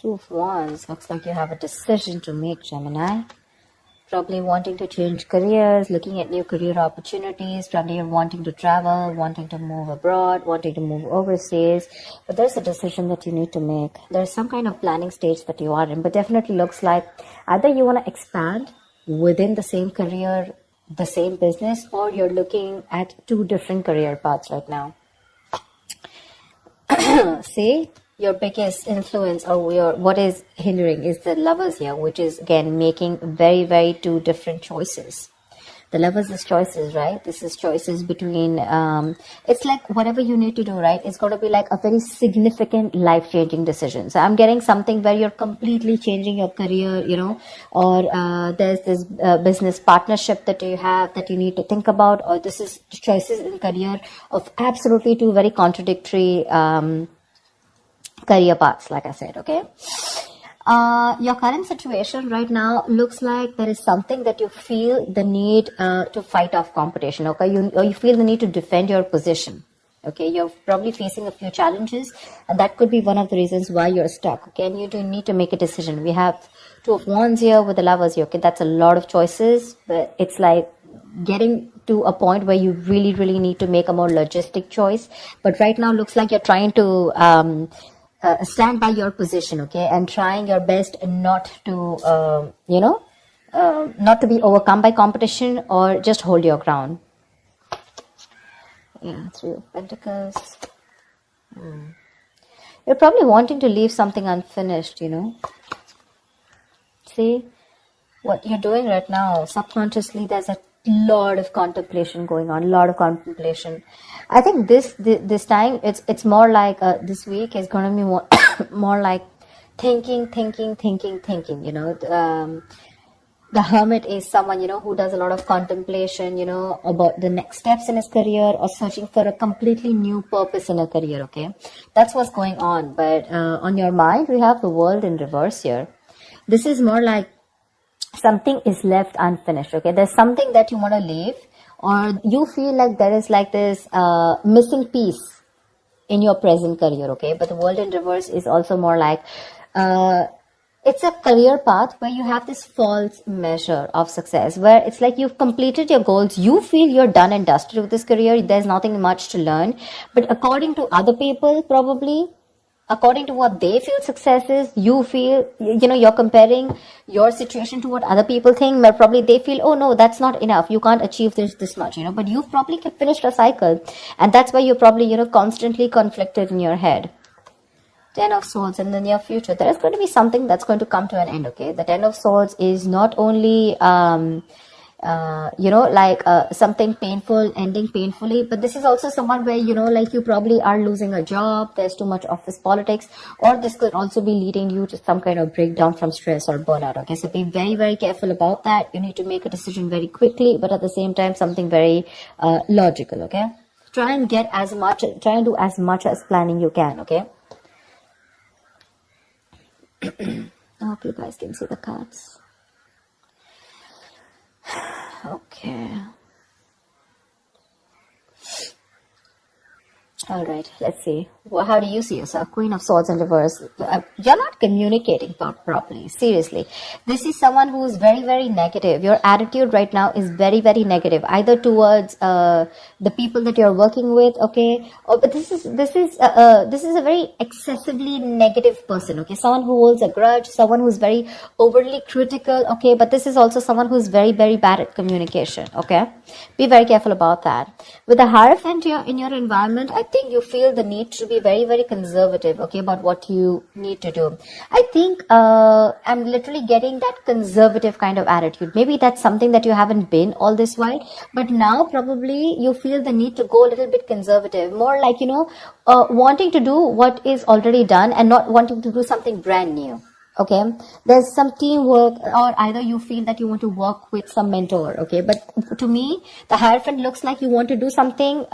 Two of Wands. Looks like you have a decision to make, Gemini. Probably wanting to change careers, looking at new career opportunities. Probably you're wanting to travel, wanting to move abroad, wanting to move overseas. But there's a decision that you need to make. There's some kind of planning stage that you are in. But definitely looks like either you want to expand within the same career, the same business, or you're looking at two different career paths right now. See, your biggest influence or what is hindering is the Lovers here, which is again making very, very two different choices. The Lovers is choices, right? This is choices between, it's like whatever you need to do, right? It's going to be like a very significant life-changing decision. So I'm getting something where you're completely changing your career, you know, or there's this business partnership that you have that you need to think about, or this is choices in career of absolutely two very contradictory career paths, like I said, okay? Your current situation right now looks like there is something that you feel the need to fight off competition, okay? You feel the need to defend your position, okay? You're probably facing a few challenges, and that could be one of the reasons why you're stuck, okay? And you do need to make a decision. We have Two of Wands here with the Lovers here, okay? That's a lot of choices, but it's like getting to a point where you really, really need to make a more logistic choice. But right now looks like you're trying to stand by your position, okay, and trying your best not to, not to be overcome by competition, or just hold your ground. Yeah, Three of Pentacles. You're probably wanting to leave something unfinished, you know. See, what you're doing right now, subconsciously, there's a lot of contemplation going on, I think this time it's more like this week is going to be more more like thinking, you know. The Hermit is someone, you know, who does a lot of contemplation, you know, about the next steps in his career, or searching for a completely new purpose in a career, okay? That's what's going on. But on your mind, we have the World in reverse here. This is more like something is left unfinished, okay? There's something that you want to leave, or you feel like there is like this missing piece in your present career, okay? But the World in reverse is also more like it's a career path where you have this false measure of success, where it's like you've completed your goals, you feel you're done and dusted with this career, there's nothing much to learn. But according to other people, probably according to what they feel success is, you feel, you know, you're comparing your situation to what other people think, but probably they feel, oh no, that's not enough, you can't achieve this much, you know. But you've probably finished a cycle, and that's why you're probably, you know, constantly conflicted in your head. Ten of Swords. In the near future, there is going to be something that's going to come to an end, okay? The Ten of Swords is not only something painful ending painfully, but this is also someone where, you know, like you probably are losing a job, there's too much office politics, or this could also be leading you to some kind of breakdown from stress or burnout, okay? So be very, very careful about that. You need to make a decision very quickly, but at the same time something very logical, okay? Try and do as much as planning you can, okay? I hope you guys can see the cards. Okay. All right, let's see. Well, how do you see yourself? Queen of Swords in reverse. You're not communicating properly. Seriously. This is someone who is very, very negative. Your attitude right now is very, very negative, either towards the people that you're working with, okay? But this is a very excessively negative person, okay? Someone who holds a grudge, someone who's very overly critical, okay? But this is also someone who's very, very bad at communication, okay? Be very careful about that. With the Hierophant here in your environment, I think you feel the need to be very, very conservative, okay, about what you need to do. I think I'm literally getting that conservative kind of attitude. Maybe that's something that you haven't been all this while, but now probably you feel the need to go a little bit conservative, more like, you know, wanting to do what is already done and not wanting to do something brand new. Okay, there's some teamwork, or either you feel that you want to work with some mentor, okay? But to me, the Hierophant looks like you want to do something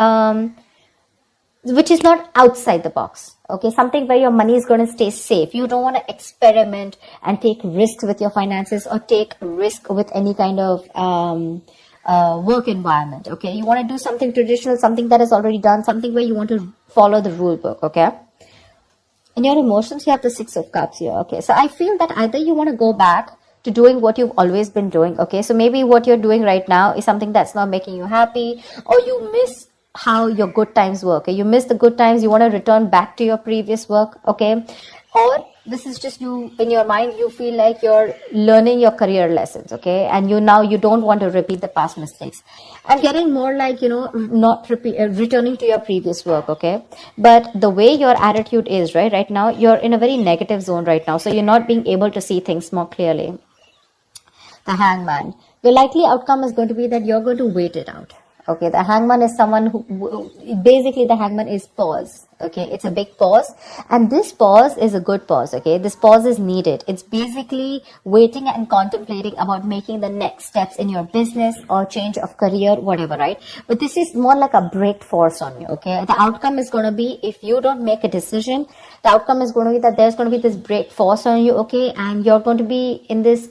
which is not outside the box, okay? Something where your money is going to stay safe. You don't want to experiment and take risks with your finances, or take risk with any kind of work environment, okay? You want to do something traditional, something that is already done, something where you want to follow the rule book, okay? In your emotions, you have the Six of Cups here. Okay, so I feel that either you want to go back to doing what you've always been doing. Okay, so maybe what you're doing right now is something that's not making you happy, or you miss how your good times were. Okay, you miss the good times, you want to return back to your previous work. Okay, or this is just you in your mind, you feel like you're learning your career lessons. Okay, and you don't want to repeat the past mistakes. I'm getting more like, not returning to your previous work. Okay, but the way your attitude is right now, you're in a very negative zone right now, so you're not being able to see things more clearly. The Hangman, your likely outcome is going to be that you're going to wait it out. Okay, the Hangman is someone who basically, the Hangman is pause. Okay, it's a big pause, and this pause is a good pause. Okay, this pause is needed. It's basically waiting and contemplating about making the next steps in your business or change of career, whatever, right? But this is more like a break force on you. Okay, the outcome is going to be, if you don't make a decision, the outcome is going to be that there's going to be this break force on you. Okay, and you're going to be in this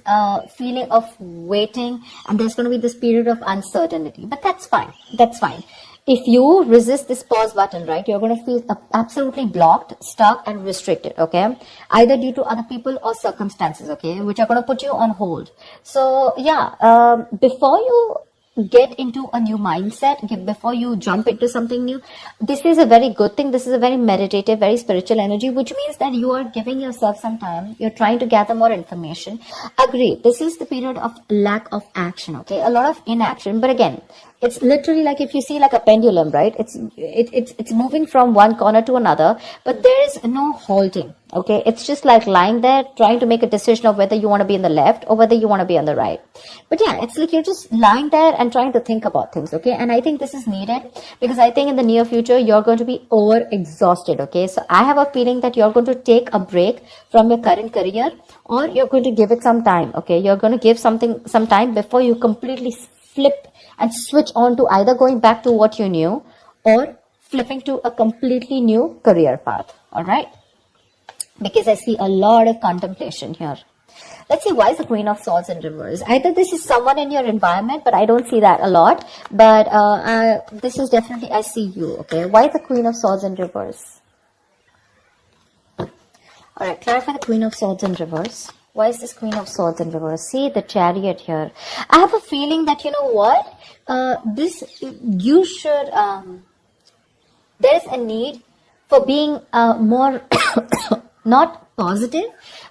feeling of waiting, and there's going to be this period of uncertainty. But that's fine. That's fine. If you resist this pause button, right, you're going to feel absolutely blocked, stuck, and restricted. Okay, either due to other people or circumstances. Okay, which are going to put you on hold. So yeah, before you get into a new mindset, before you jump into something new, this is a very good thing. This is a very meditative, very spiritual energy, which means that you are giving yourself some time. You're trying to gather more information. Agreed, this is the period of lack of action. Okay, a lot of inaction. But again, it's literally like, if you see like a pendulum, right? It's moving from one corner to another, but there is no halting. Okay, it's just like lying there trying to make a decision of whether you want to be in the left or whether you want to be on the right. But yeah, it's like you're just lying there and trying to think about things. Okay, and I think this is needed, because I think in the near future you're going to be over exhausted. Okay, so I have a feeling that you're going to take a break from your current career, or you're going to give it some time. Okay, you're going to give some time before you completely flip and switch on to either going back to what you knew or flipping to a completely new career path. All right, because I see a lot of contemplation here. Let's see, why is the Queen of Swords in reverse? Either this is someone in your environment, but I don't see that a lot. But this is definitely, I see you. Okay, why the Queen of Swords in reverse? All right, clarify the Queen of Swords in reverse. Why is this Queen of Swords in reverse? See the Chariot here. I have a feeling that, you know what, you should, there's a need for being more, not positive,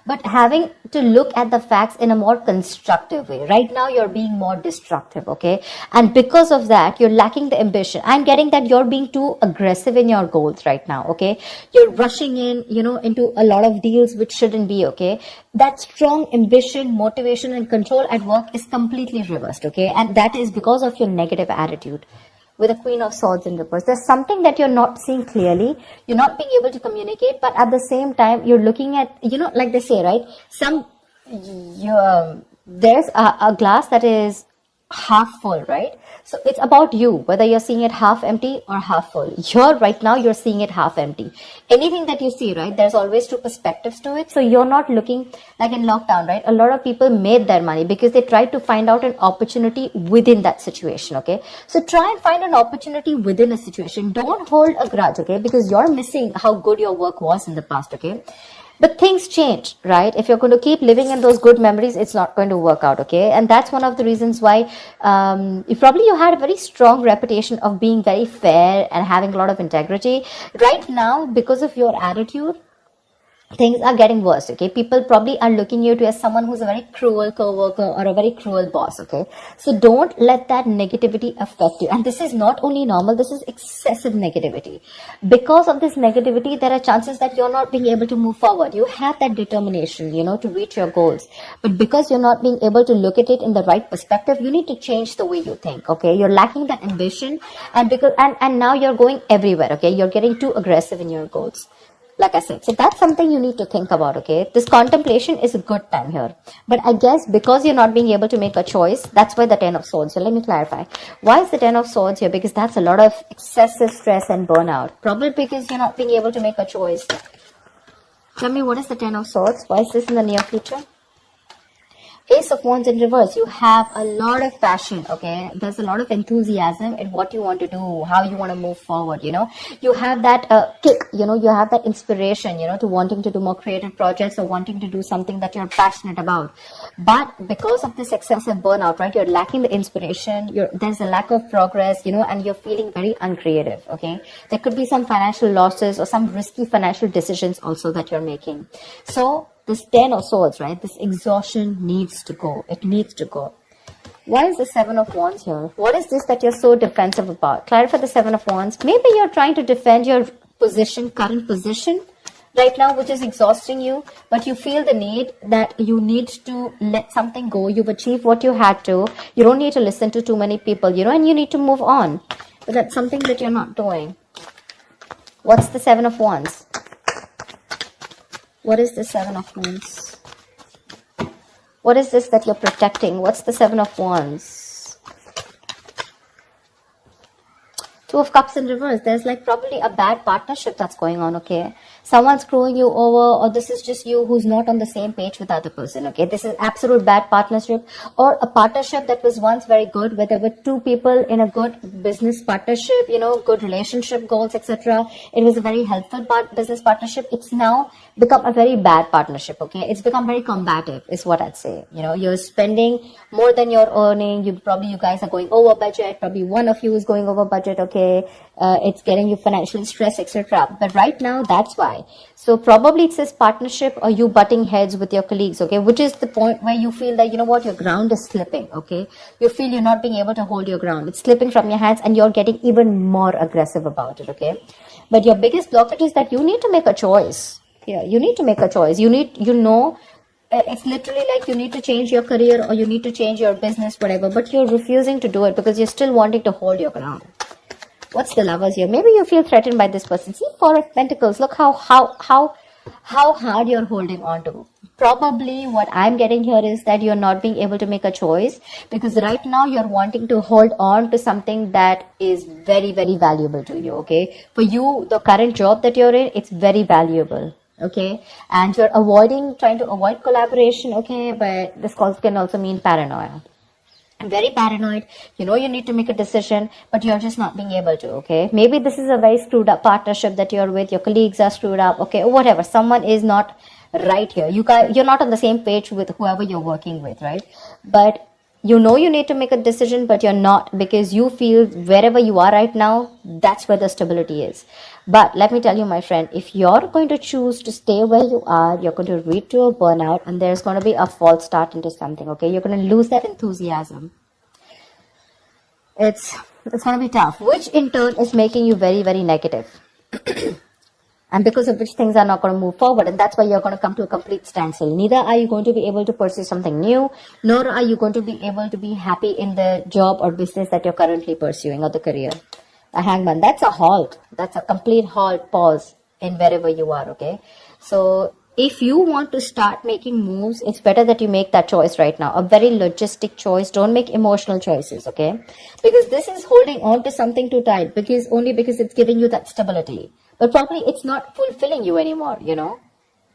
but having to look at the facts in a more constructive way. Right now, you're being more destructive, okay? And because of that, you're lacking the ambition. I'm getting that you're being too aggressive in your goals right now, okay? You're rushing in, into a lot of deals which shouldn't be, okay? That strong ambition, motivation, and control at work is completely reversed, okay? And that is because of your negative attitude. With the Queen of Swords in reverse, there's something that you're not seeing clearly. You're not being able to communicate, but at the same time, you're looking at, like they say, right? There's a glass that is half full, right? So it's about you, whether you're seeing it half empty or half full. Right now, you're seeing it half empty. Anything that you see, right, there's always two perspectives to it. So you're not looking like in lockdown, right? A lot of people made their money because they tried to find out an opportunity within that situation, okay? So try and find an opportunity within a situation. Don't hold a grudge, okay? Because you're missing how good your work was in the past, okay? But things change, right? If you're going to keep living in those good memories, it's not going to work out, okay? And that's one of the reasons why you had a very strong reputation of being very fair and having a lot of integrity. Right now, because of your attitude, things are getting worse, okay? People probably are looking you to as someone who's a very cruel co-worker or a very cruel boss, okay? So don't let that negativity affect you. And this is not only normal, this is excessive negativity. Because of this negativity, there are chances that you're not being able to move forward. You have that determination, to reach your goals. But because you're not being able to look at it in the right perspective, you need to change the way you think, okay? You're lacking that ambition, and now you're going everywhere, okay? You're getting too aggressive in your goals. Like I said, so that's something you need to think about, okay? This contemplation is a good time here. But I guess because you're not being able to make a choice, that's why the Ten of Swords. So let me clarify. Why is the Ten of Swords here? Because that's a lot of excessive stress and burnout. Probably because you're not being able to make a choice. Tell me, what is the Ten of Swords? Why is this in the near future? Ace of Wands in reverse, you have a lot of passion, okay? There's a lot of enthusiasm in what you want to do, how you want to move forward, you know? You have that kick, you know, you have that inspiration, you know, to wanting to do more creative projects or wanting to do something that you're passionate about. But because of this excessive burnout, right, you're lacking the inspiration, there's a lack of progress, you know, and you're feeling very uncreative, okay? There could be some financial losses or some risky financial decisions also that you're making. So, this 10 of Swords, right? This exhaustion needs to go. It needs to go. Why is the 7 of Wands here? What is this that you're so defensive about? Clarify the 7 of Wands. Maybe you're trying to defend your position, current position right now, which is exhausting you, but you feel the need that you need to let something go. You've achieved what you had to. You don't need to listen to too many people, you know, and you need to move on. But that's something that you're not doing. What's the 7 of Wands? What is the 7 of Wands? What is this that you're protecting? What's the 7 of Wands? 2 of Cups in reverse. There's like probably a bad partnership that's going on, okay? Someone's screwing you over, or this is just you who's not on the same page with the other person, okay? This is absolute bad partnership, or a partnership that was once very good, where there were two people in a good business partnership, you know, good relationship goals, etc. It was a very helpful business partnership. It's now become a very bad partnership, okay? It's become very combative, is what I'd say. You know, you're spending more than you're earning. You guys are going over budget. Probably one of you is going over budget, okay? It's getting you financially stressed, etc. But right now, that's why. So probably it's this partnership or you butting heads with your colleagues, okay? Which is the point where you feel that, you know what, your ground is slipping, okay? You feel you're not being able to hold your ground. It's slipping from your hands and you're getting even more aggressive about it, okay? But your biggest blockage is that you need to make a choice. Yeah, you need to make a choice. It's literally like you need to change your career or you need to change your business, whatever, but you're refusing to do it because you're still wanting to hold your ground. What's the Lovers here? Maybe you feel threatened by this person. See, Four of Pentacles. Look how hard you're holding on to. Probably what I'm getting here is that you're not being able to make a choice because right now you're wanting to hold on to something that is very, very valuable to you, okay? For you, the current job that you're in, it's very valuable, okay? And you're trying to avoid collaboration, okay? But this can also mean paranoia. I'm very paranoid. You know you need to make a decision, but you're just not being able to, okay? Maybe this is a very screwed up partnership that you're with. Your colleagues are screwed up, okay? Or whatever. Someone is not right here. You're not on the same page with whoever you're working with, right? But you know you need to make a decision, but you're not because you feel wherever you are right now, that's where the stability is. But let me tell you, my friend, if you're going to choose to stay where you are, you're going to lead to a burnout and there's going to be a false start into something, okay? You're going to lose that enthusiasm. It's going to be tough, which in turn is making you very, very negative. And because of which things are not going to move forward. And that's why you're going to come to a complete standstill. Neither are you going to be able to pursue something new, nor are you going to be able to be happy in the job or business that you're currently pursuing or the career. A Hangman, that's a halt. That's a complete halt, pause in wherever you are, okay? So if you want to start making moves, it's better that you make that choice right now. A very logistic choice. Don't make emotional choices, okay? Because this is holding on to something too tight because it's giving you that stability. But probably it's not fulfilling you anymore, you know.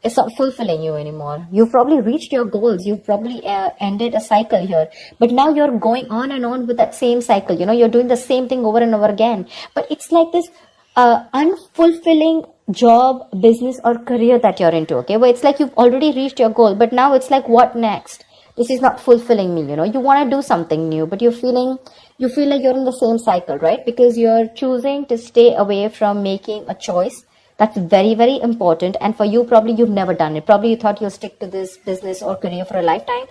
It's not fulfilling you anymore. You've probably reached your goals. You've probably ended a cycle here. But now you're going on and on with that same cycle. You know, you're doing the same thing over and over again. But it's like this unfulfilling job, business or career that you're into, okay? Where it's like you've already reached your goal. But now it's like, what next? This is not fulfilling me, you know. You want to do something new, but you feel like you're in the same cycle, right? Because you're choosing to stay away from making a choice. That's very, very important. And for you, probably you've never done it. Probably you thought you'll stick to this business or career for a lifetime.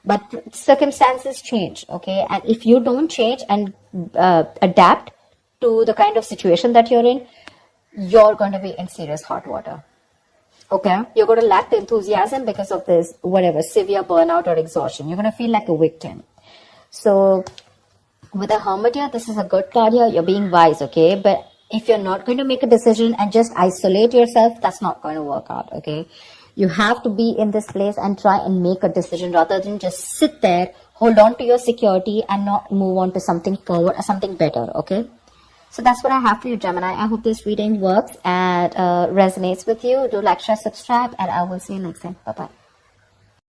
But circumstances change, okay? And if you don't change and adapt to the kind of situation that you're in, you're going to be in serious hot water. Okay? You're going to lack the enthusiasm because of this, whatever, severe burnout or exhaustion. You're going to feel like a victim. So with the Hermit here, this is a good card here. You're being wise, okay? But if you're not going to make a decision and just isolate yourself, that's not going to work out, okay? You have to be in this place and try and make a decision rather than just sit there, hold on to your security and not move on to something forward or something better, okay? So that's what I have for you, Gemini. I hope this reading works and resonates with you. Do like, share, subscribe, and I will see you next time. Bye-bye.